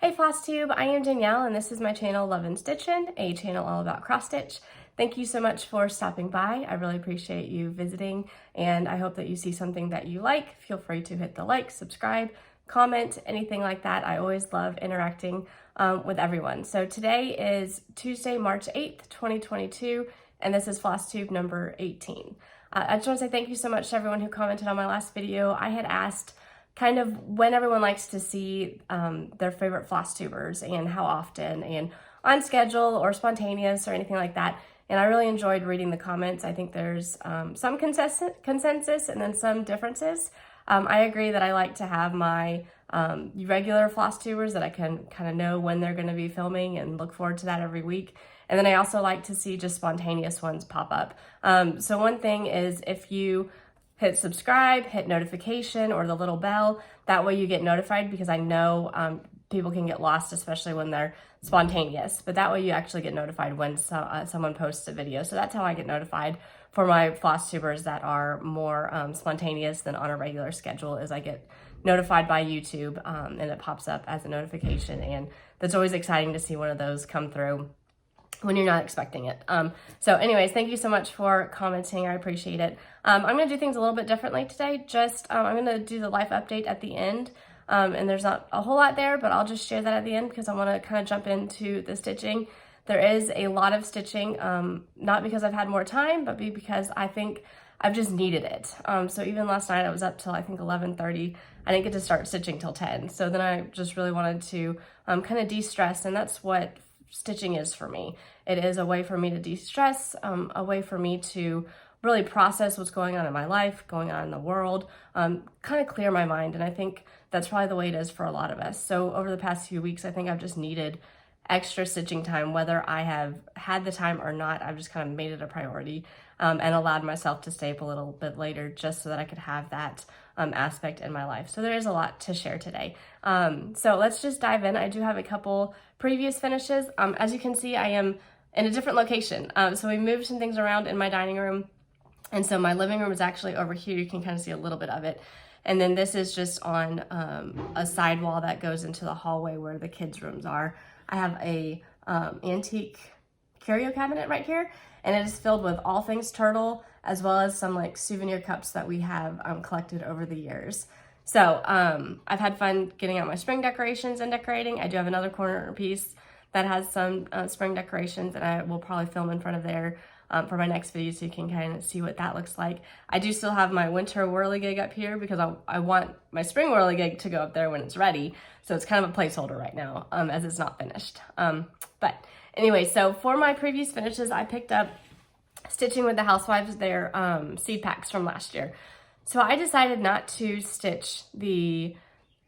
Hey Flosstube, I am Danielle and this is my channel Love and Stitchin', a channel all about cross stitch. Thank you so much for stopping by. I really appreciate you visiting and I hope that you see something that you like. Feel free to hit the like, subscribe, comment, anything like that. I always love interacting with everyone. So today is Tuesday, March 8th, 2022, and this is Flosstube number 18. I just want to say thank you so much to everyone who commented on my last video. I had asked kind of when everyone likes to see their favorite floss tubers and how often and on schedule or spontaneous or anything like that. And I really enjoyed reading the comments. I think there's some consensus and then some differences. I agree that I like to have my regular floss tubers that I can kind of know when they're going to be filming and look forward to that every week. And then I also like to see just spontaneous ones pop up. So one thing is if you hit subscribe, hit notification or the little bell. That way you get notified because I know people can get lost, especially when they're spontaneous. But that way you actually get notified when someone posts a video. So that's how I get notified for my floss tubers that are more spontaneous than on a regular schedule, is I get notified by YouTube and it pops up as a notification. And that's always exciting to see one of those come through when you're not expecting it. So anyways, thank you so much for commenting. I appreciate it. I'm going to do things a little bit differently today. I'm going to do the life update at the end. And there's not a whole lot there, but I'll just share that at the end because I want to kind of jump into the stitching. There is a lot of stitching, not because I've had more time, but because I think I've just needed it. So even last night I was up till I think 11:30. I didn't get to start stitching till 10. So then I just really wanted to kind of de-stress, and that's what stitching is for me. It is a way for me to de-stress, a way for me to really process what's going on in my life, going on in the world, kind of clear my mind. And I think that's probably the way it is for a lot of us. So over the past few weeks, I think I've just needed extra stitching time, whether I have had the time or not. I've just kind of made it a priority and allowed myself to stay up a little bit later just so that I could have that aspect in my life. So there is a lot to share today. So let's just dive in. I do have a couple previous finishes. As you can see, I am in a different location. So we moved some things around in my dining room. And so my living room is actually over here. You can kind of see a little bit of it. And then this is just on a side wall that goes into the hallway where the kids' rooms are. I have a antique curio cabinet right here, and it is filled with all things turtle, as well as some like souvenir cups that we have collected over the years. So I've had fun getting out my spring decorations and decorating. I do have another corner piece that has some spring decorations, and I will probably film in front of there for my next video so you can kind of see what that looks like. I do still have my winter Whirligig up here because I want my spring Whirligig to go up there when it's ready. So it's kind of a placeholder right now as it's not finished. But anyway, so for my previous finishes, I picked up stitching with the Housewives, their seed packs from last year. So I decided not to stitch the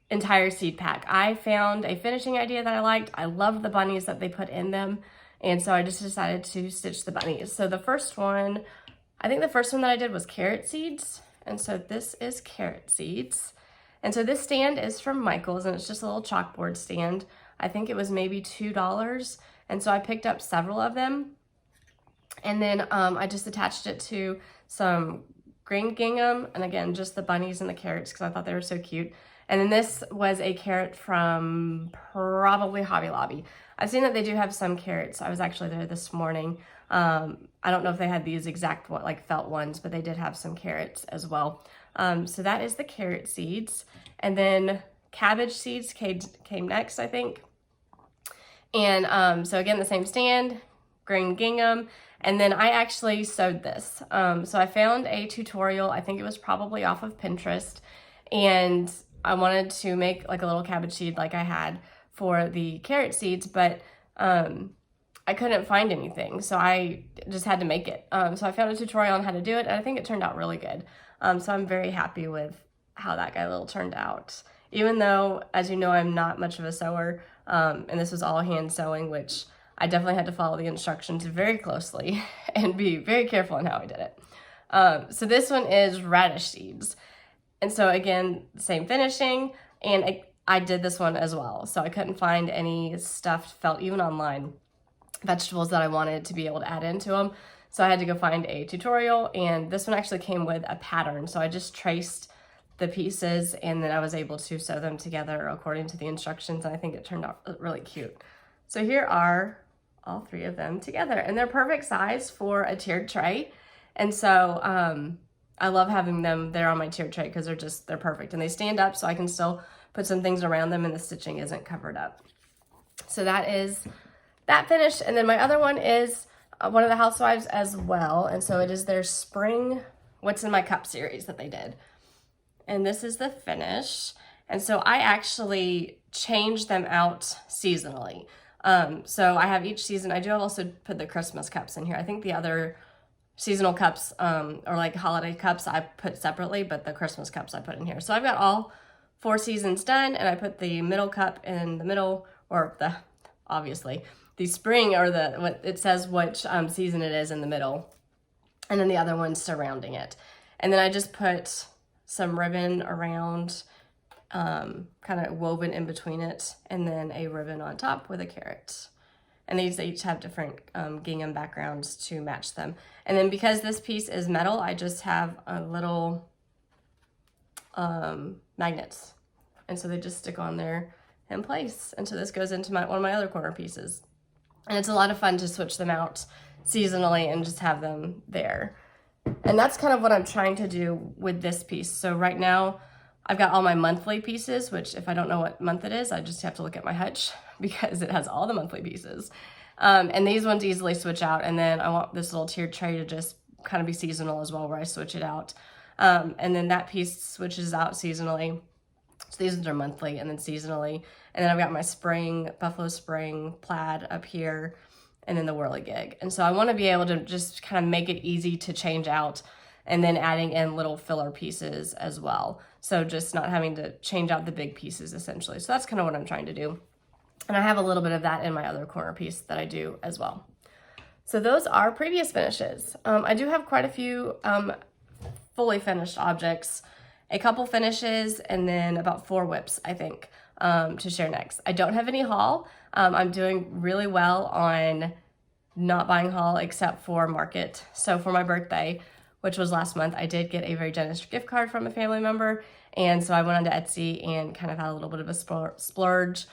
entire seed pack. I found a finishing idea that I liked. I loved the bunnies that they put in them. And so I just decided to stitch the bunnies. So the first one, I think the first one that I did was carrot seeds. And so this is carrot seeds. And so this stand is from Michaels, and it's just a little chalkboard stand. I think it was maybe $2. And so I picked up several of them. And then I just attached it to some green gingham. And again, just the bunnies and the carrots because I thought they were so cute. And then this was a carrot from probably Hobby Lobby. I've seen that they do have some carrots. I was actually there this morning. I don't know if they had these exact like felt ones, but they did have some carrots as well. So that is the carrot seeds. And then cabbage seeds came next, I think. And so again, the same stand, green gingham. And then I actually sewed this. So I found a tutorial. I think it was probably off of Pinterest. And I wanted to make like a little cabbage seed like I had for the carrot seeds, but I couldn't find anything. So I just had to make it. So I found a tutorial on how to do it, and I think it turned out really good. So I'm very happy with how that guy little turned out. Even though, as you know, I'm not much of a sewer, and this was all hand sewing, which I definitely had to follow the instructions very closely and be very careful in how I did it. So this one is Radish Seeds. And so again, same finishing, and I did this one as well. So I couldn't find any stuffed felt, even online, vegetables that I wanted to be able to add into them. So I had to go find a tutorial, and this one actually came with a pattern. So I just traced the pieces, and then I was able to sew them together according to the instructions, and I think it turned out really cute. So here are all 3 of them together, and they're perfect size for a tiered tray. And so I love having them there on my tiered tray because they're perfect, and they stand up so I can still put some things around them and the stitching isn't covered up. So that is that finished. And then my other one is one of the Housewives as well. And so it is their spring What's in My Cup series that they did. And this is the finish. And so I actually changed them out seasonally. So I have each season. I do also put the Christmas cups in here. I think the other seasonal cups or like holiday cups I put separately, but the Christmas cups I put in here. So I've got all 4 seasons done, and I put the middle cup in the middle, or obviously the spring, or what it says which season it is in the middle, and then the other one surrounding it. And then I just put some ribbon around, kind of woven in between it, and then a ribbon on top with a carrot. And these each have different gingham backgrounds to match them. And then because this piece is metal, I just have a little magnets. And so they just stick on there in place. And so this goes into one of my other corner pieces. And it's a lot of fun to switch them out seasonally and just have them there. And that's kind of what I'm trying to do with this piece. So right now I've got all my monthly pieces, which if I don't know what month it is, I just have to look at my hutch because it has all the monthly pieces. And these ones easily switch out. And then I want this little tiered tray to just kind of be seasonal as well, where I switch it out. And then that piece switches out seasonally. So these ones are monthly and then seasonally. And then I've got my spring, Buffalo Spring plaid up here, and then the Whirligig. And so I want to be able to just kind of make it easy to change out, and then adding in little filler pieces as well. So just not having to change out the big pieces essentially. So that's kind of what I'm trying to do. And I have a little bit of that in my other corner piece that I do as well. So those are previous finishes. I do have quite a few fully finished objects, a couple finishes, and then about 4 whips, I think, to share next. I don't have any haul. I'm doing really well on not buying haul except for Market. So for my birthday, which was last month, I did get a very generous gift card from a family member. And so I went onto Etsy and kind of had a little bit of a splurge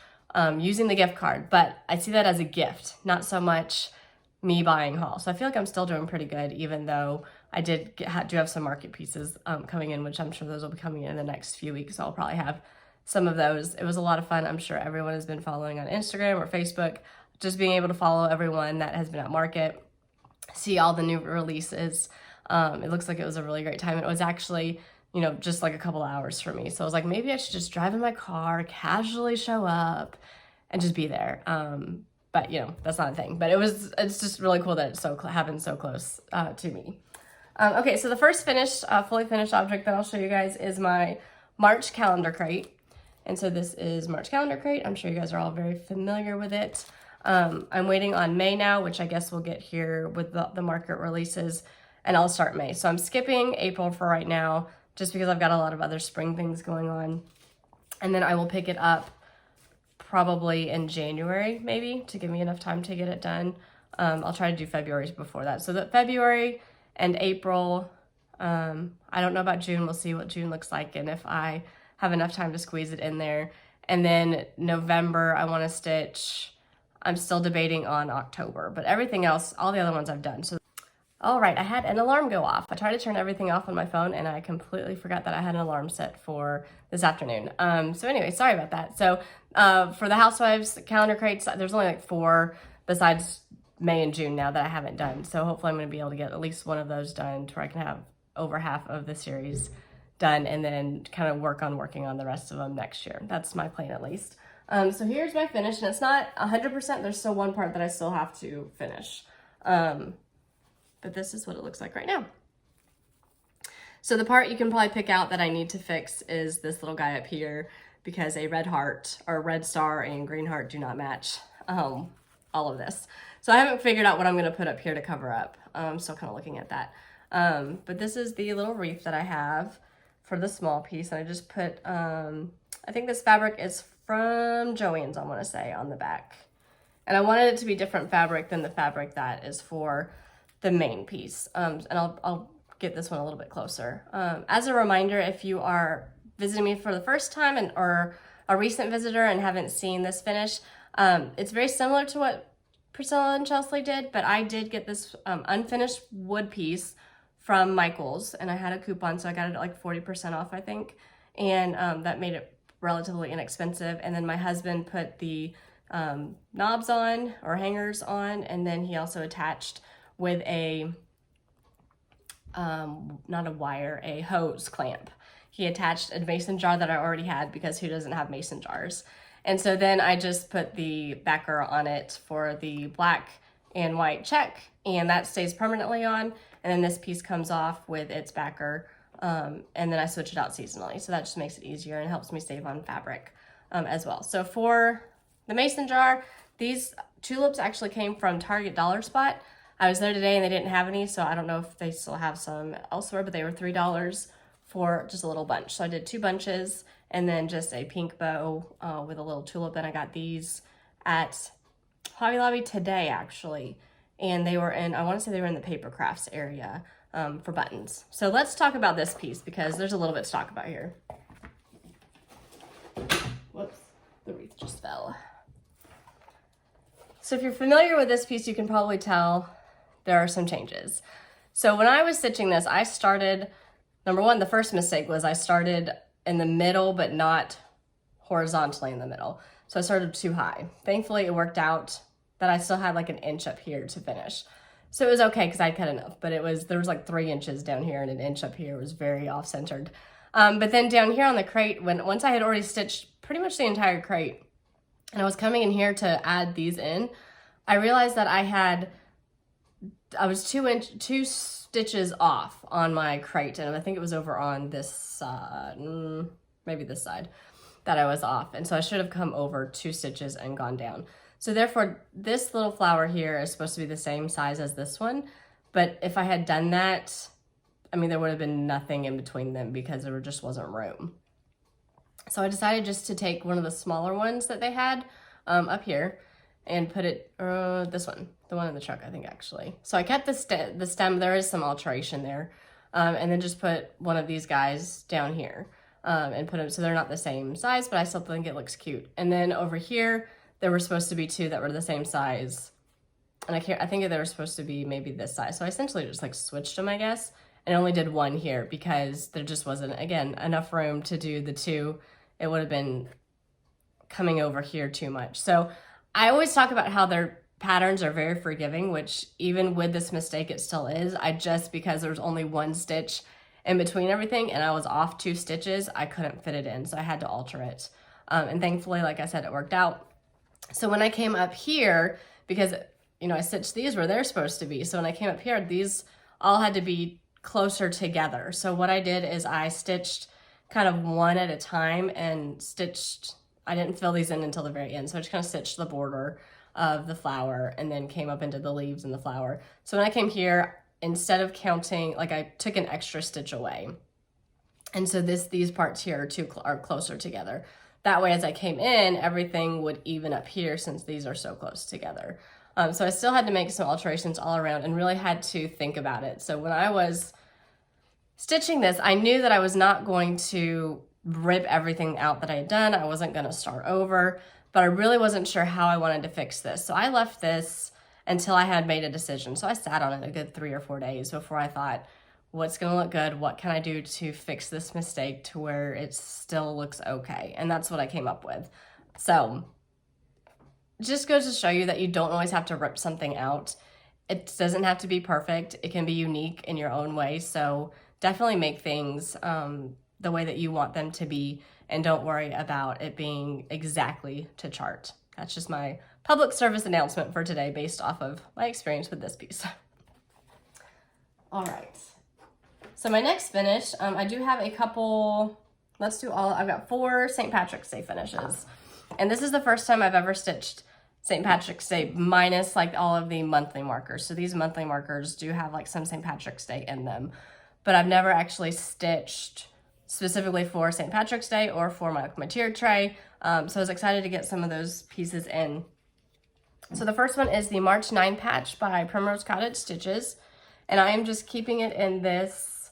using the gift card. But I see that as a gift, not so much me buying haul. So I feel like I'm still doing pretty good, even though I do have some Market pieces coming in, which I'm sure those will be coming in the next few weeks. So I'll probably have some of those. It was a lot of fun. I'm sure everyone has been following on Instagram or Facebook, just being able to follow everyone that has been at Market, see all the new releases. It looks like it was a really great time. It was actually, you know, just like a couple hours for me. So I was like, maybe I should just drive in my car, casually show up, and just be there. But you know, that's not a thing. But it's just really cool that it happened so close to me. Okay, so the first fully finished object that I'll show you guys is my March calendar crate. And so this is March calendar crate. I'm sure you guys are all very familiar with it. I'm waiting on May now, which I guess we'll get here with the Market releases, and I'll start May. So I'm skipping April for right now, just because I've got a lot of other spring things going on. And then I will pick it up probably in January, maybe, to give me enough time to get it done. I'll try to do February before that. So that February and April, I don't know about June. We'll see what June looks like and if I have enough time to squeeze it in there. And then November, I want to stitch. I'm still debating on October, but everything else, all the other ones I've done. So, all right, I had an alarm go off. I tried to turn everything off on my phone and I completely forgot that I had an alarm set for this afternoon. So anyway, sorry about that. So for the Housewives calendar crates, there's only like 4 besides May and June now that I haven't done. So hopefully I'm going to be able to get at least one of those done to where I can have over half of the series done and then kind of working on the rest of them next year. That's my plan at least. So here's my finish, and it's not 100%. There's still one part that I still have to finish. But this is what it looks like right now. So the part you can probably pick out that I need to fix is this little guy up here, because a red heart or red star and green heart do not match all of this. So I haven't figured out what I'm going to put up here to cover up. I'm still kind of looking at that. But this is the little wreath that I have for the small piece. And I just put, I think this fabric is from Joann's, I want to say, on the back. And I wanted it to be different fabric than the fabric that is for the main piece. And I'll get this one a little bit closer. As a reminder, if you are visiting me for the first time or a recent visitor and haven't seen this finish, it's very similar to what Priscilla and Chelsea did, but I did get this unfinished wood piece from Michaels, and I had a coupon, so I got it at like 40% off, I think, and that made it relatively inexpensive. And then my husband put the knobs on, or hangers on, and then he also attached with a not a wire, a hose clamp. He attached a mason jar that I already had, because who doesn't have mason jars? And so then I just put the backer on it for the black and white check, and that stays permanently on. And then this piece comes off with its backer, and then I switch it out seasonally. So that just makes it easier and helps me save on fabric as well. So for the mason jar, these tulips actually came from Target Dollar Spot. I was there today and they didn't have any, so I don't know if they still have some elsewhere, but they were $3 for just a little bunch. So I did 2 bunches and then just a pink bow with a little tulip. And I got these at Hobby Lobby today, actually. And they were in, I want to say they were in the paper crafts area for buttons. So let's talk about this piece, because there's a little bit to talk about here. Whoops, the wreath just fell. So if you're familiar with this piece, you can probably tell there are some changes. So when I was stitching this, I started, number one, the first mistake was I started in the middle, but not horizontally in the middle. So I started too high. Thankfully, it worked out that I still had like an inch up here to finish. So it was okay, because I'd cut enough, but there was like 3 inches down here and an inch up here. It was very off-centered. But then down here on the crate, once I had already stitched pretty much the entire crate, and I was coming in here to add these in, I realized that I was 2 stitches off on my crate, and I think it was over on this side, maybe this side, that I was off. And so I should have come over 2 stitches and gone down. So therefore, this little flower here is supposed to be the same size as this one. But if I had done that, I mean, there would have been nothing in between them, because there just wasn't room. So I decided just to take one of the smaller ones that they had up here and put it, this one, the one in the truck, I think, actually. So I kept the stem, there is some alteration there, and then just put one of these guys down here and put them, so they're not the same size, but I still think it looks cute. And then over here, there were supposed to be 2 that were the same size, and I think they were supposed to be maybe this size. So I essentially just like switched them, I guess, and only did 1 here, because there just wasn't, again, enough room to do the 2. It would have been coming over here too much. So I always talk about how their patterns are very forgiving, which even with this mistake, it still is. Because there was only 1 stitch in between everything, and I was off 2 stitches, I couldn't fit it in, so I had to alter it. And thankfully, like I said, it worked out. So when I came up here, because, you know, I stitched these where they're supposed to be. So when I came up here, these all had to be closer together. So what I did is I stitched kind of one at a time and stitched, I didn't fill these in until the very end. So I just kind of stitched the border of the flower and then came up into the leaves and the flower. So when I came here, instead of counting, like I took an extra stitch away. And so these parts here are closer together. That way, as I came in, everything would even up here, since these are so close together. So I still had to make some alterations all around and really had to think about it. So when I was stitching this, I knew that I was not going to rip everything out that I had done. I wasn't going to start over, but I really wasn't sure how I wanted to fix this. So I left this until I had made a decision. So I sat on it a good 3 or 4 days before I thought, what's going to look good? What can I do to fix this mistake to where it still looks okay? And that's what I came up with. So it just goes to show you that you don't always have to rip something out. It doesn't have to be perfect. It can be unique in your own way. So definitely make things the way that you want them to be, and don't worry about it being exactly to chart. That's just my public service announcement for today, based off of my experience with this piece. All right. So my next finish, I do have a couple, I've got 4 St. Patrick's Day finishes. And this is the first time I've ever stitched St. Patrick's Day minus like all of the monthly markers. So these monthly markers do have like some St. Patrick's Day in them, but I've never actually stitched specifically for St. Patrick's Day or for my tiered tray. So I was excited to get some of those pieces in. So the first one is the March 9 patch by Primrose Cottage Stitches. And I am just keeping it in this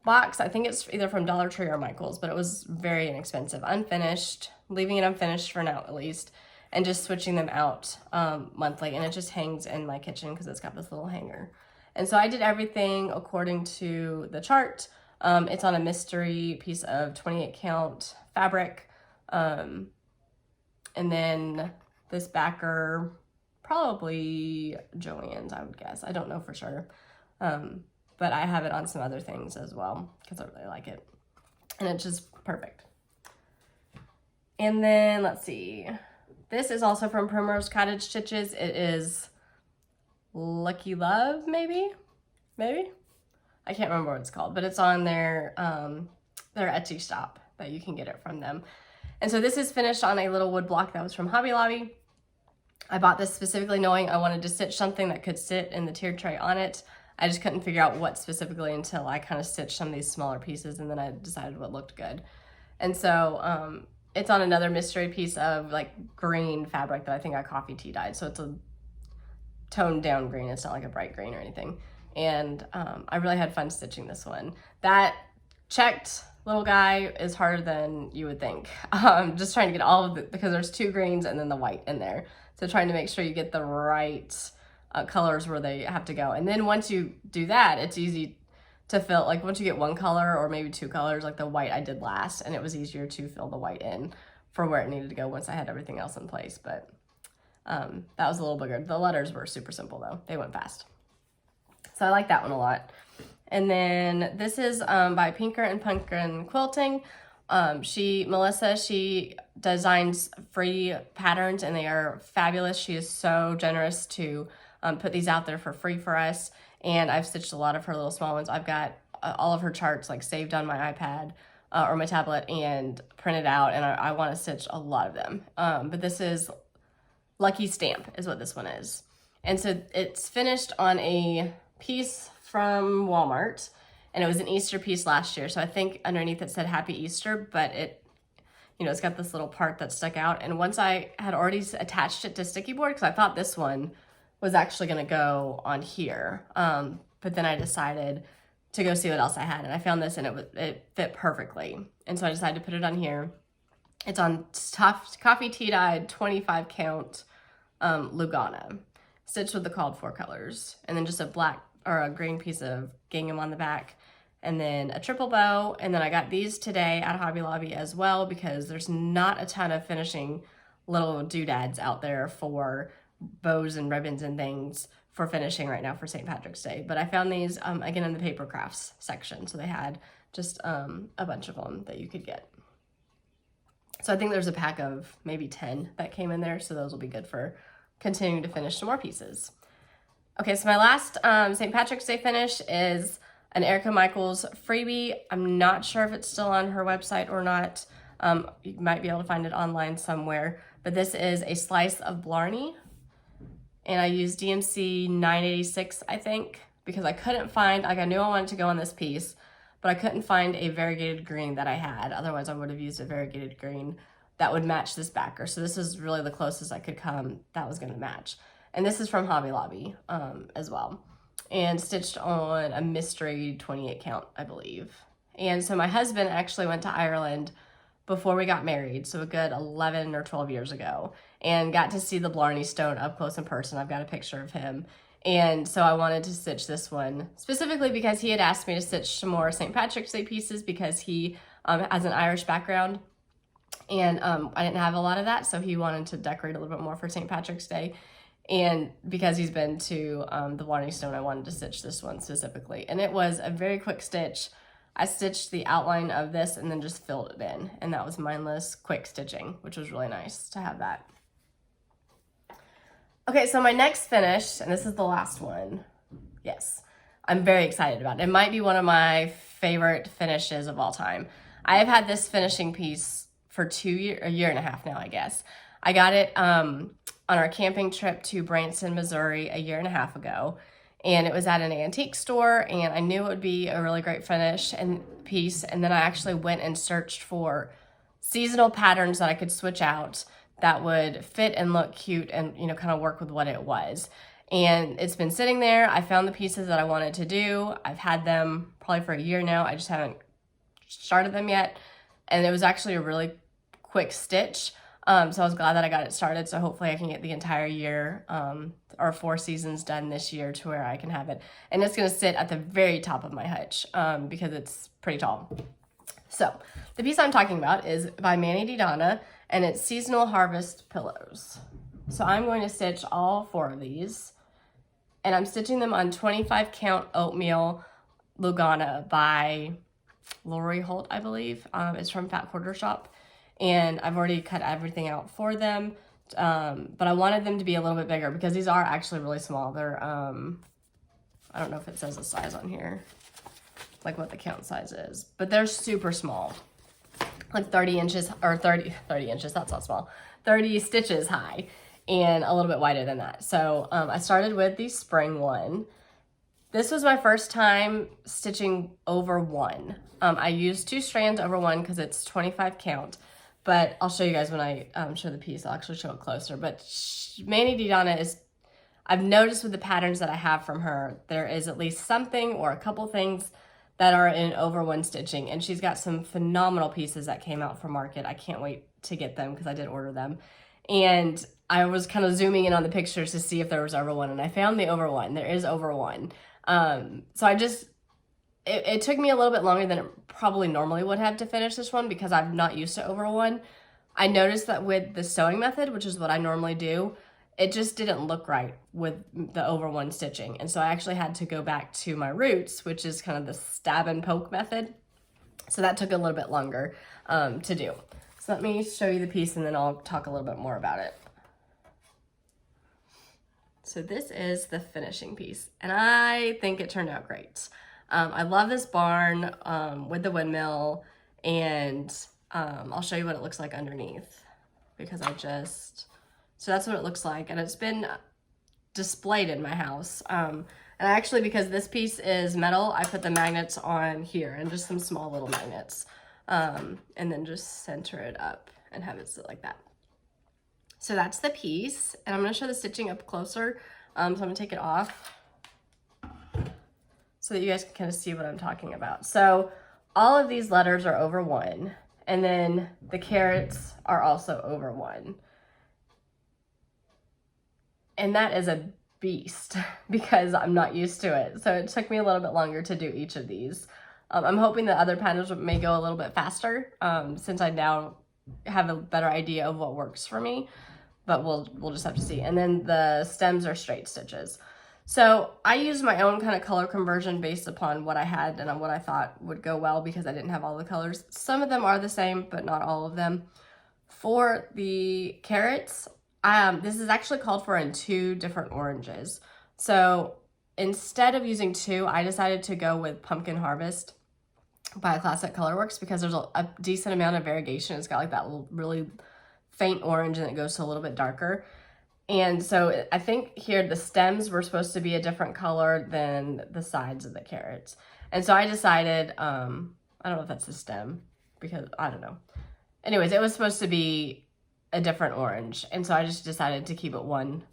box. I think it's either from Dollar Tree or Michaels, but it was very inexpensive. Unfinished, leaving it unfinished for now at least, and just switching them out monthly. And it just hangs in my kitchen because it's got this little hanger. And so I did everything according to the chart. It's on a mystery piece of 28 count fabric. And then this backer, probably Joann's, I would guess. I don't know for sure. But I have it on some other things as well because I really like it. And it's just perfect. And then, let's see. This is also from Primrose Cottage Stitches. It is Lucky Love, maybe? I can't remember what it's called, but it's on their Etsy shop that you can get it from them. And so this is finished on a little wood block that was from Hobby Lobby. I bought this specifically knowing I wanted to stitch something that could sit in the tiered tray on it. I just couldn't figure out what specifically until I kind of stitched some of these smaller pieces, and then I decided what looked good. And so it's on another mystery piece of like green fabric that I think I coffee tea dyed. So it's a toned down green. It's not like a bright green or anything. And I really had fun stitching this one. That checked little guy is harder than you would think. Just trying to get all of it, because there's 2 greens and then the white in there. So trying to make sure you get the right colors where they have to go. And then once you do that, it's easy to fill, like once you get 1 color or maybe 2 colors, like the white I did last, and it was easier to fill the white in for where it needed to go once I had everything else in place. But that was a little bigger. The letters were super simple though. They went fast. So I like that one a lot. And then this is by Pinker and Punkin Quilting. Melissa, she designs free patterns and they are fabulous. She is so generous to put these out there for free for us. And I've stitched a lot of her little small ones. I've got all of her charts like saved on my iPad or my tablet and printed out, and I want to stitch a lot of them. But this is Lucky Stamp is what this one is. And so it's finished on a piece from Walmart, and it was an Easter piece last year. So I think underneath it said Happy Easter, but it, you know, it's got this little part that stuck out. And once I had already attached it to sticky board, because I thought this one was actually going to go on here. But then I decided to go see what else I had, and I found this, and it fit perfectly. And so I decided to put it on here. It's on tough coffee tea dyed 25 count Lugana, stitched with the called for colors, and then just a black or a green piece of gingham on the back, and then a triple bow. And then I got these today at Hobby Lobby as well, because there's not a ton of finishing little doodads out there for bows and ribbons and things for finishing right now for St. Patrick's Day. But I found these again in the paper crafts section, so they had just a bunch of them that you could get. So I think there's a pack of maybe 10 that came in there, so those will be good for continuing to finish some more pieces. Okay, so my last St. Patrick's Day finish is an Erica Michaels freebie. I'm not sure if it's still on her website or not. You might be able to find it online somewhere, but this is a slice of Blarney, and I used DMC 986, I think, because I couldn't find, like I knew I wanted to go on this piece, but I couldn't find a variegated green that I had. Otherwise, I would have used a variegated green that would match this backer. So this is really the closest I could come that was gonna match. And this is from Hobby Lobby as well. And stitched on a mystery 28 count, I believe. And so my husband actually went to Ireland before we got married, so a good 11 or 12 years ago, and got to see the Blarney stone up close in person. I've got a picture of him. And so I wanted to stitch this one specifically because he had asked me to stitch some more St. Patrick's Day pieces because he has an Irish background. And I didn't have a lot of that, so he wanted to decorate a little bit more for St. Patrick's Day. And because he's been to the Blarney Stone, I wanted to stitch this one specifically. And it was a very quick stitch. I stitched the outline of this and then just filled it in. And that was mindless, quick stitching, which was really nice to have that. Okay, so my next finish, and this is the last one. Yes, I'm very excited about it. It might be one of my favorite finishes of all time. I have had this finishing piece for a year and a half now, I guess. I got it on our camping trip to Branson, Missouri a year and a half ago. And it was at an antique store, and I knew it would be a really great finish and piece. And then I actually went and searched for seasonal patterns that I could switch out that would fit and look cute and, you know, kind of work with what it was. And it's been sitting there. I found the pieces that I wanted to do. I've had them probably for a year now. I just haven't started them yet. And it was actually a really quick stitch. So I was glad that I got it started. So hopefully I can get the entire year or 4 seasons done this year to where I can have it. And it's going to sit at the very top of my hutch because it's pretty tall. So the piece I'm talking about is by Donna, and it's Seasonal Harvest Pillows. So I'm going to stitch all 4 of these, and I'm stitching them on 25 count oatmeal Lugana by Lori Holt, I believe. It's from Fat Quarter Shop, and I've already cut everything out for them. But I wanted them to be a little bit bigger because these are actually really small. They're, I don't know if it says the size on here, like what the count size is, but they're super small, like 30 inches, or 30 inches, that's not small, 30 stitches high and a little bit wider than that. So I started with the spring one. This was my first time stitching over 1. I used 2 strands over 1 because it's 25 count, but I'll show you guys when I show the piece. I'll actually show it closer. But Donna is, I've noticed with the patterns that I have from her, there is at least something or a couple things that are in over 1 stitching, and she's got some phenomenal pieces that came out from market. I can't wait to get them because I did order them. And I was kind of zooming in on the pictures to see if there was over 1, and I found the over 1. There is over 1. So I just, it took me a little bit longer than it probably normally would have to finish this one because I'm not used to over 1. I noticed that with the sewing method, which is what I normally do, it just didn't look right with the over 1 stitching. And so I actually had to go back to my roots, which is kind of the stab and poke method. So that took a little bit longer to do. So let me show you the piece and then I'll talk a little bit more about it. So this is the finishing piece, and I think it turned out great. I love this barn with the windmill, and I'll show you what it looks like underneath because so that's what it looks like, and it's been displayed in my house. And actually, because this piece is metal, I put the magnets on here and just some small little magnets, and then just center it up and have it sit like that. So that's the piece, and I'm going to show the stitching up closer. So I'm going to take it off so that you guys can kind of see what I'm talking about. So all of these letters are over 1, and then the carrots are also over 1. And that is a beast because I'm not used to it. So it took me a little bit longer to do each of these. I'm hoping that other patterns may go a little bit faster since I now have a better idea of what works for me, but we'll just have to see. And then the stems are straight stitches. So I used my own kind of color conversion based upon what I had and what I thought would go well because I didn't have all the colors. Some of them are the same, but not all of them. For the carrots, this is actually called for in 2 different oranges. So instead of using 2, I decided to go with Pumpkin Harvest by Classic Colorworks because there's a decent amount of variegation. It's got like that really faint orange and it goes to a little bit darker. And so I think here the stems were supposed to be a different color than the sides of the carrots. And so I decided, I don't know if that's the stem because I don't know. Anyways, it was supposed to be a different orange. And so I just decided to keep it one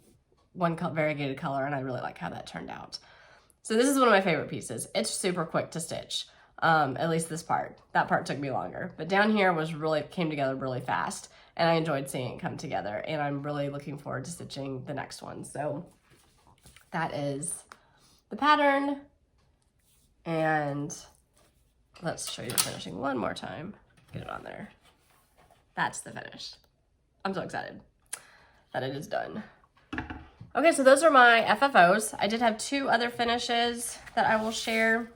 variegated color, and I really like how that turned out. So this is one of my favorite pieces. It's super quick to stitch. At least this part. That part took me longer. But down here came together really fast, and I enjoyed seeing it come together, and I'm really looking forward to stitching the next one. So that is the pattern, and let's show you the finishing one more time. Get it on there. That's the finish. I'm so excited that it is done. Okay, so those are my FFOs. I did have 2 other finishes that I will share.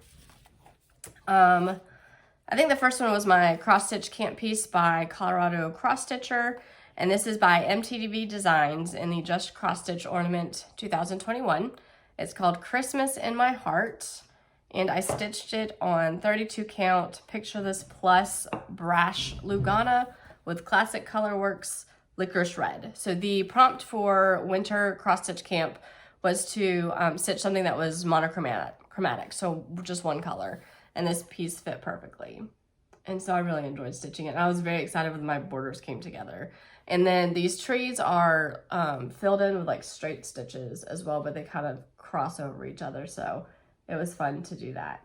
I think the first one was my cross stitch camp piece by Colorado Cross Stitcher, and this is by MTDV Designs in the Just Cross Stitch Ornament 2021. It's called Christmas in My Heart, and I stitched it on 32 count Picture This Plus Brash Lugana with Classic Colorworks Licorice Red. So the prompt for winter cross stitch camp was to stitch something that was monochromatic, so just one color. And this piece fit perfectly. And so I really enjoyed stitching it. And I was very excited when my borders came together. And then these trees are filled in with like straight stitches as well, but they kind of cross over each other. So it was fun to do that.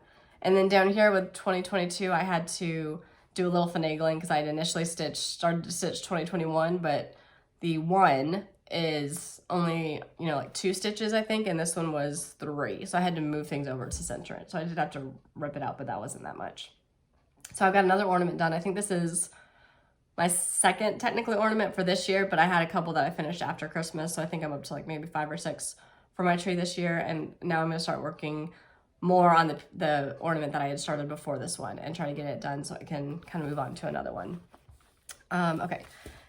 And then down here with 2022, I had to do a little finagling because I had initially started to stitch 2021, but the one is only, you know, like 2 stitches, I think, and this one was 3. So I had to move things over to center it. So I did have to rip it out, but that wasn't that much. So I've got another ornament done. I think this is my second technically ornament for this year, but I had a couple that I finished after Christmas. So I think I'm up to like maybe 5 or 6 for my tree this year. And now I'm gonna start working more on the ornament that I had started before this one and try to get it done so I can kind of move on to another one. Okay.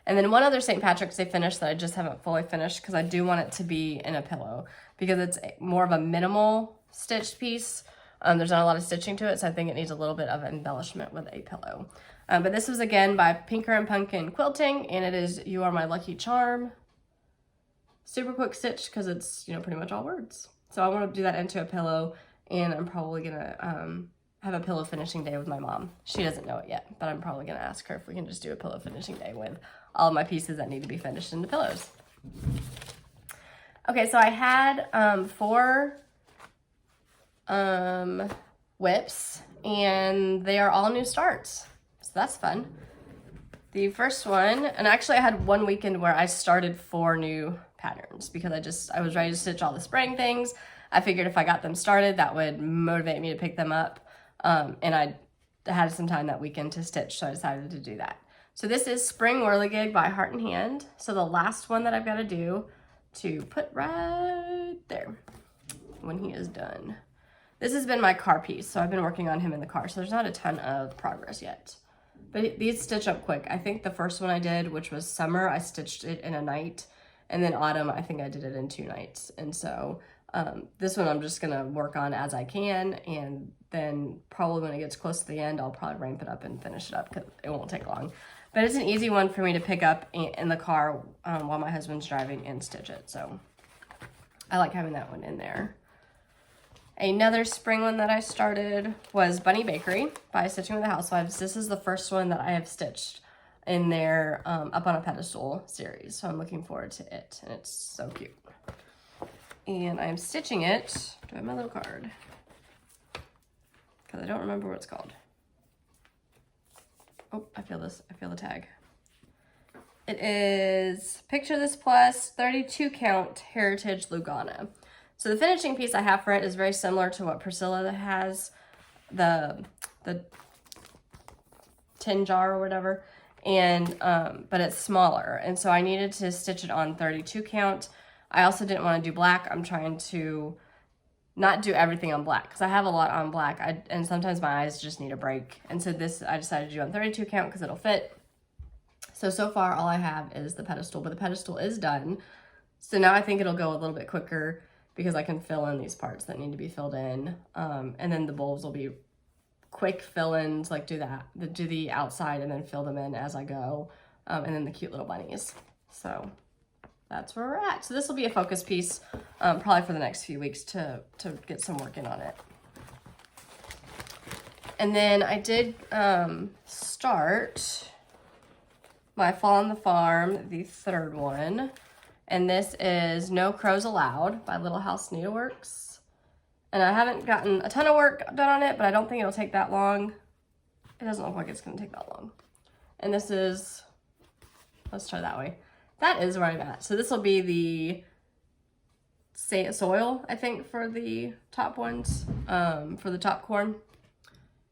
And then one other St. Patrick's Day finish that I just haven't fully finished because I do want it to be in a pillow because it's more of a minimal stitched piece. There's not a lot of stitching to it, so I think it needs a little bit of embellishment with a pillow. But this was again by Pinker and Punkin Quilting, and it is You Are My Lucky Charm. Super quick stitch because it's, you know, pretty much all words. So I want to do that into a pillow, and I'm probably gonna have a pillow finishing day with my mom. She doesn't know it yet, but I'm probably gonna ask her if we can just do a pillow finishing day with all of my pieces that need to be finished into pillows. Okay, so I had 4 whips, and they are all new starts, so that's fun. The first one, and actually I had one weekend where I started 4 new patterns because I was ready to stitch all the spring things. I figured if I got them started, that would motivate me to pick them up. And I had some time that weekend to stitch, so I decided to do that. So this is Spring Whirligig by Heart and Hand. So the last one that I've got to do to put right there when he is done. This has been my car piece, so I've been working on him in the car, so there's not a ton of progress yet. But these stitch up quick. I think the first one I did, which was summer, I stitched it in a night, and then autumn, I think I did it in 2 nights. And so this one I'm just gonna work on as I can, and then probably when it gets close to the end, I'll probably ramp it up and finish it up because it won't take long. But it's an easy one for me to pick up in the car while my husband's driving and stitch it. So I like having that one in there. Another spring one that I started was Bunny Bakery by Stitching with the Housewives. This is the first one that I have stitched in their Up on a Pedestal series. So I'm looking forward to it, and it's so cute. And I'm stitching it. Do I have my little card? Because I don't remember what it's called. Oh, I feel this. I feel the tag. It is Picture This Plus 32 count Heritage Lugana. So the finishing piece I have for it is very similar to what Priscilla has, the tin jar or whatever, and but it's smaller. And so I needed to stitch it on 32 count. I also didn't want to do black. I'm trying to not do everything on black because I have a lot on black, and sometimes my eyes just need a break. And so this I decided to do on 32 count because it'll fit. So far all I have is the pedestal, but the pedestal is done. So now I think it'll go a little bit quicker because I can fill in these parts that need to be filled in. And then the bowls will be quick fill-ins, like do the outside and then fill them in as I go. And then the cute little bunnies. So that's where we're at. So this will be a focus piece probably for the next few weeks to get some work in on it. And then I did start my Fall on the Farm, the 3rd one. And this is No Crows Allowed by Little House Needleworks. And I haven't gotten a ton of work done on it, but I don't think it'll take that long. It doesn't look like it's gonna take that long. And this is, let's try that way. That is where I'm at. So this will be the soil, I think, for the top ones, for the top corn.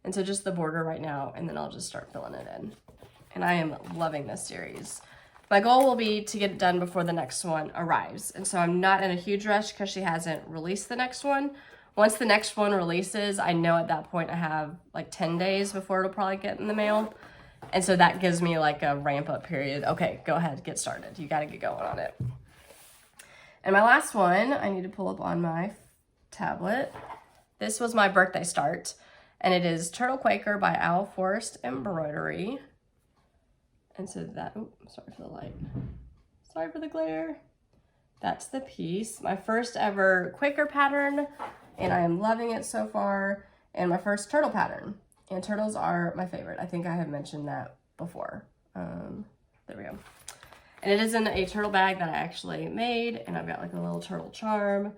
And so just the border right now, and then I'll just start filling it in. And I am loving this series. My goal will be to get it done before the next one arrives. And so I'm not in a huge rush because she hasn't released the next one. Once the next one releases, I know at that point I have like 10 days before it'll probably get in the mail. And so that gives me like a ramp up period. Okay, go ahead, get started. You gotta get going on it. And my last one, I need to pull up on my tablet. This was my birthday start, and it is Turtle Quaker by Owl Forest Embroidery. And so that, oh, sorry for the light. Sorry for the glare. That's the piece. My first ever Quaker pattern, and I am loving it so far. And my first turtle pattern. And turtles are my favorite. I think I have mentioned that before. There we go. And it is in a turtle bag that I actually made, and I've got like a little turtle charm.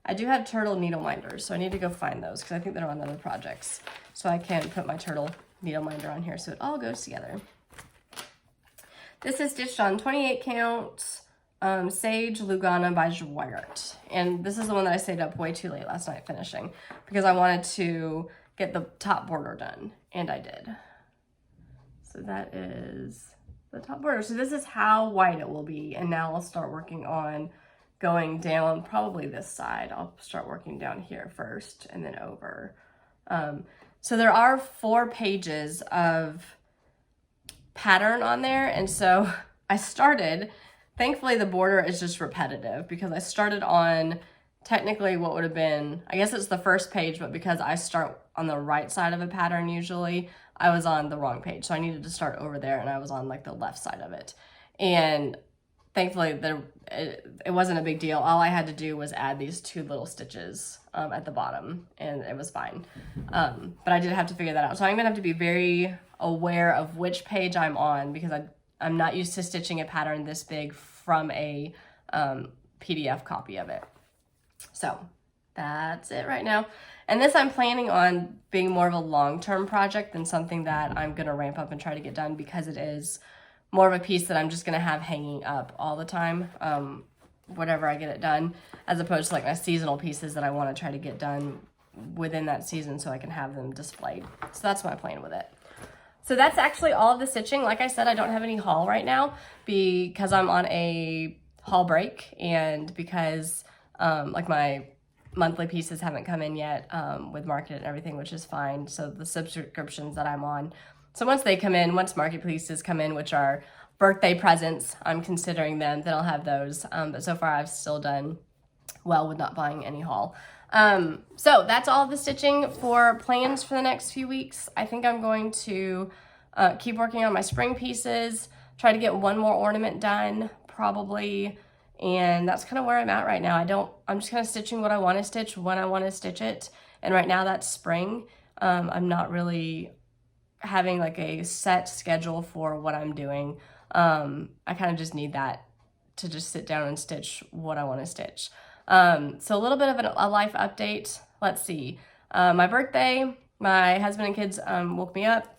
I do have turtle needle minders, so I need to go find those because I think they're on other projects. So I can put my turtle needle minder on here so it all goes together. This is stitched on 28 count Sage Lugana by Zwart. And this is the one that I stayed up way too late last night finishing because I wanted to get the top border done, and I did. So that is the top border. So this is how wide it will be, and now I'll start working on going down probably this side. I'll start working down here first and then over. So there are 4 pages of pattern on there, and so I started, thankfully the border is just repetitive because I started on technically what would have been, I guess it's the first page, but because I start on the right side of a pattern usually, I was on the wrong page. So I needed to start over there and I was on like the left side of it. And thankfully it wasn't a big deal. All I had to do was add these 2 little stitches at the bottom and it was fine. But I did have to figure that out. So I'm gonna have to be very aware of which page I'm on because I'm not used to stitching a pattern this big from a PDF copy of it. So that's it right now. And this I'm planning on being more of a long-term project than something that I'm gonna ramp up and try to get done because it is more of a piece that I'm just gonna have hanging up all the time, whenever I get it done, as opposed to like my seasonal pieces that I wanna try to get done within that season so I can have them displayed. So that's my plan with it. So that's actually all of the stitching. Like I said, I don't have any haul right now because I'm on a haul break and because like my monthly pieces haven't come in yet with market and everything, which is fine. So the subscriptions that I'm on. So once they come in, once market pieces come in, which are birthday presents, I'm considering them, then I'll have those. But so far I've still done well with not buying any haul. So that's all the stitching for plans for the next few weeks. I think I'm going to keep working on my spring pieces, try to get one more ornament done probably, and that's kind of where I'm at right now. I'm just kind of stitching what I want to stitch when I want to stitch it, and right now that's spring. I'm not really having like a set schedule for what I'm doing. I kind of just need that to just sit down and stitch what I want to stitch. So a little bit of a life update. Let's see. My birthday, my husband and kids woke me up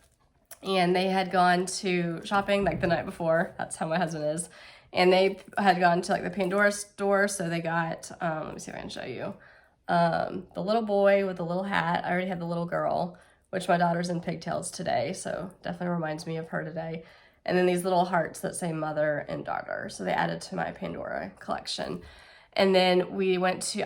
and they had gone to shopping like the night before. That's how my husband is. And they had gone to like the Pandora store. So they got, let me see if I can show you. The little boy with the little hat. I already had the little girl, which my daughter's in pigtails today. So definitely reminds me of her today. And then these little hearts that say mother and daughter. So they added to my Pandora collection. And then we went to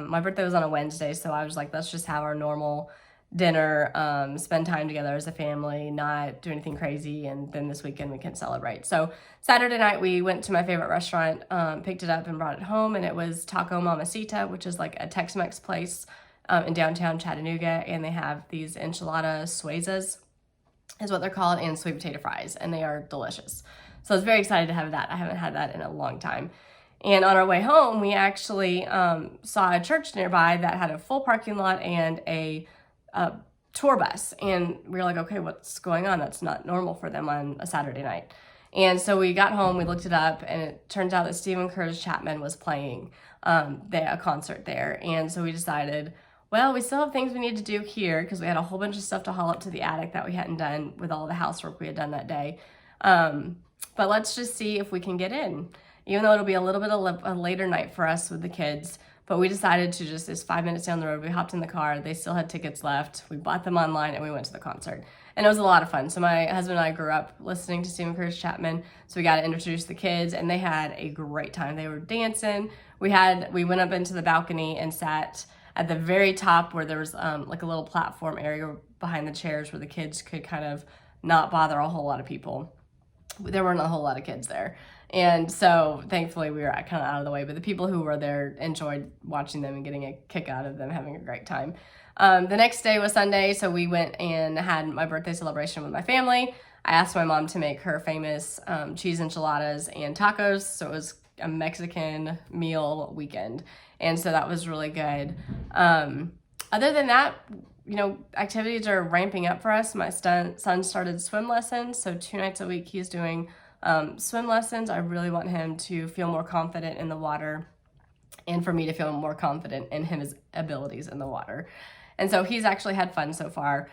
my birthday was on a Wednesday, so I was like, let's just have our normal dinner, spend time together as a family, not do anything crazy, and then this weekend we can celebrate. So Saturday night we went to my favorite restaurant, picked it up and brought it home, and it was Taco Mamacita, which is like a Tex-Mex place in downtown Chattanooga, and they have these enchilada suezas, is what they're called, and sweet potato fries, and they are delicious. So I was very excited to have that. I haven't had that in a long time. And on our way home, we actually saw a church nearby that had a full parking lot and a tour bus. And we were like, okay, what's going on? That's not normal for them on a Saturday night. And so we got home, we looked it up, and it turns out that Stephen Curtis Chapman was playing a concert there. And so we decided, well, we still have things we need to do here because we had a whole bunch of stuff to haul up to the attic that we hadn't done with all the housework we had done that day. But let's just see if we can get in. Even though it'll be a little bit of a later night for us with the kids. But we decided to it's 5 minutes down the road. We hopped in the car. They still had tickets left. We bought them online and we went to the concert. And it was a lot of fun. So my husband and I grew up listening to Stephen Curtis Chapman. So we got to introduce the kids and they had a great time. They were dancing. We went up into the balcony and sat at the very top where there was like a little platform area behind the chairs where the kids could kind of not bother a whole lot of people. There weren't a whole lot of kids there. And so thankfully we were kind of out of the way, but the people who were there enjoyed watching them and getting a kick out of them having a great time. The next day was Sunday, so we went and had my birthday celebration with my family. I asked my mom to make her famous cheese enchiladas and tacos, so it was a Mexican meal weekend. And so that was really good. Other than that, you know, activities are ramping up for us. My son started swim lessons, so 2 nights a week he's doing swim lessons. I really want him to feel more confident in the water and for me to feel more confident in his abilities in the water. And so he's actually had fun so far.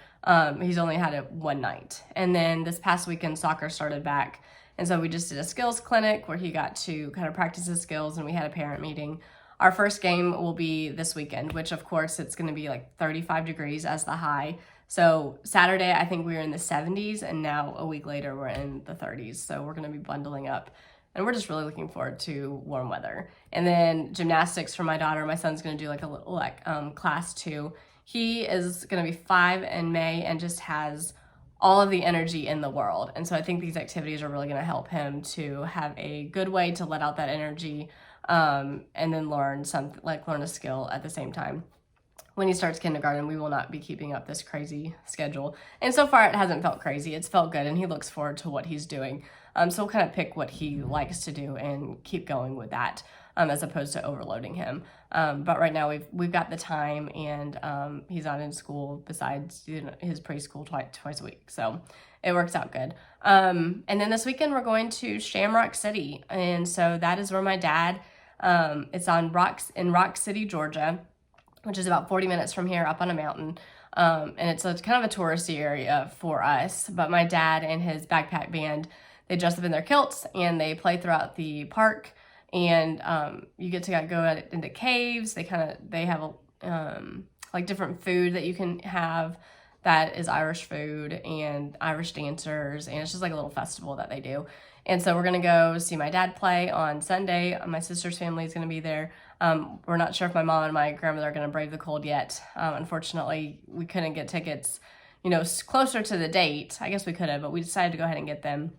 He's only had it one night. And then this past weekend, soccer started back. And so we just did a skills clinic where he got to kind of practice his skills, and we had a parent meeting. Our first game will be this weekend, which of course it's going to be like 35 degrees as the high. So Saturday, I think we were in the 70s, and now a week later, we're in the 30s. So we're going to be bundling up. And we're just really looking forward to warm weather. And then gymnastics for my daughter. My son's going to do like a little class too. He is going to be 5 in May and just has all of the energy in the world. And so I think these activities are really going to help him to have a good way to let out that energy, and then learn a skill at the same time. When he starts kindergarten, we will not be keeping up this crazy schedule. And so far, it hasn't felt crazy. It's felt good, and he looks forward to what he's doing. So we'll kind of pick what he likes to do and keep going with that, as opposed to overloading him. But right now, we've got the time, and he's not in school besides his preschool twice a week. So it works out good. And then this weekend, we're going to Shamrock City. And so that is where my dad, it's in Rock City, Georgia, which is about 40 minutes from here up on a mountain. And it's kind of a touristy area for us. But my dad and his backpack band, they dress up in their kilts and they play throughout the park. And you get to go into caves. They have like different food that you can have that is Irish food and Irish dancers. And it's just like a little festival that they do. And so we're going to go see my dad play on Sunday. My sister's family is going to be there. We're not sure if my mom and my grandmother are going to brave the cold yet. Unfortunately, we couldn't get tickets, closer to the date. I guess we could have, but we decided to go ahead and get them,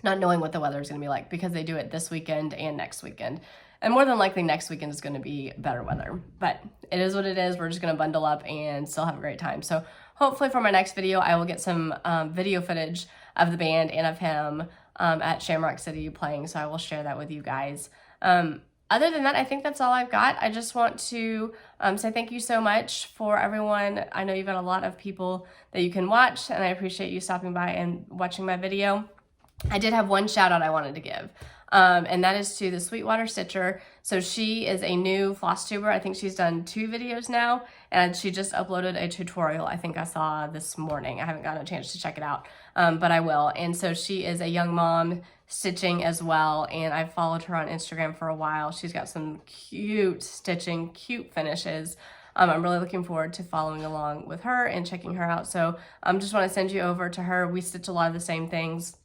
not knowing what the weather is going to be like, because they do it this weekend and next weekend. And more than likely next weekend is going to be better weather. But it is what it is. We're just going to bundle up and still have a great time. So hopefully for my next video, I will get some video footage of the band and of him at Shamrock City playing. So I will share that with you guys. Other than that, I think that's all I've got. I just want to say thank you so much for everyone. I know you've got a lot of people that you can watch, and I appreciate you stopping by and watching my video. I did have one shout out I wanted to give, and that is to the Sweetwater Stitcher. So she is a new floss tuber. I think she's done 2 videos now, and she just uploaded a tutorial I think I saw this morning. I haven't gotten a chance to check it out, but I will. And so she is a young mom stitching as well, and I've followed her on Instagram for a while. She's got some cute stitching, cute finishes. I'm really looking forward to following along with her and checking her out. So just want to send you over to her. We stitch a lot of the same things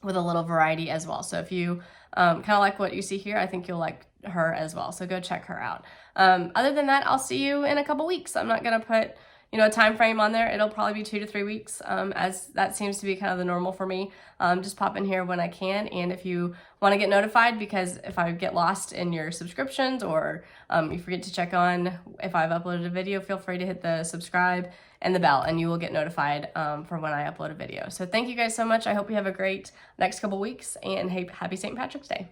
with a little variety as well. So if you kind of like what you see here, I think you'll like her as well. So go check her out. Other than that, I'll see you in a couple weeks. I'm not going to put a time frame on there. It'll probably be 2 to 3 weeks, as that seems to be kind of the normal for me. Just pop in here when I can. And if you want to get notified, because if I get lost in your subscriptions, or you forget to check on if I've uploaded a video, feel free to hit the subscribe and the bell, and you will get notified for when I upload a video. So thank you guys so much. I hope you have a great next couple weeks, and happy St. Patrick's Day.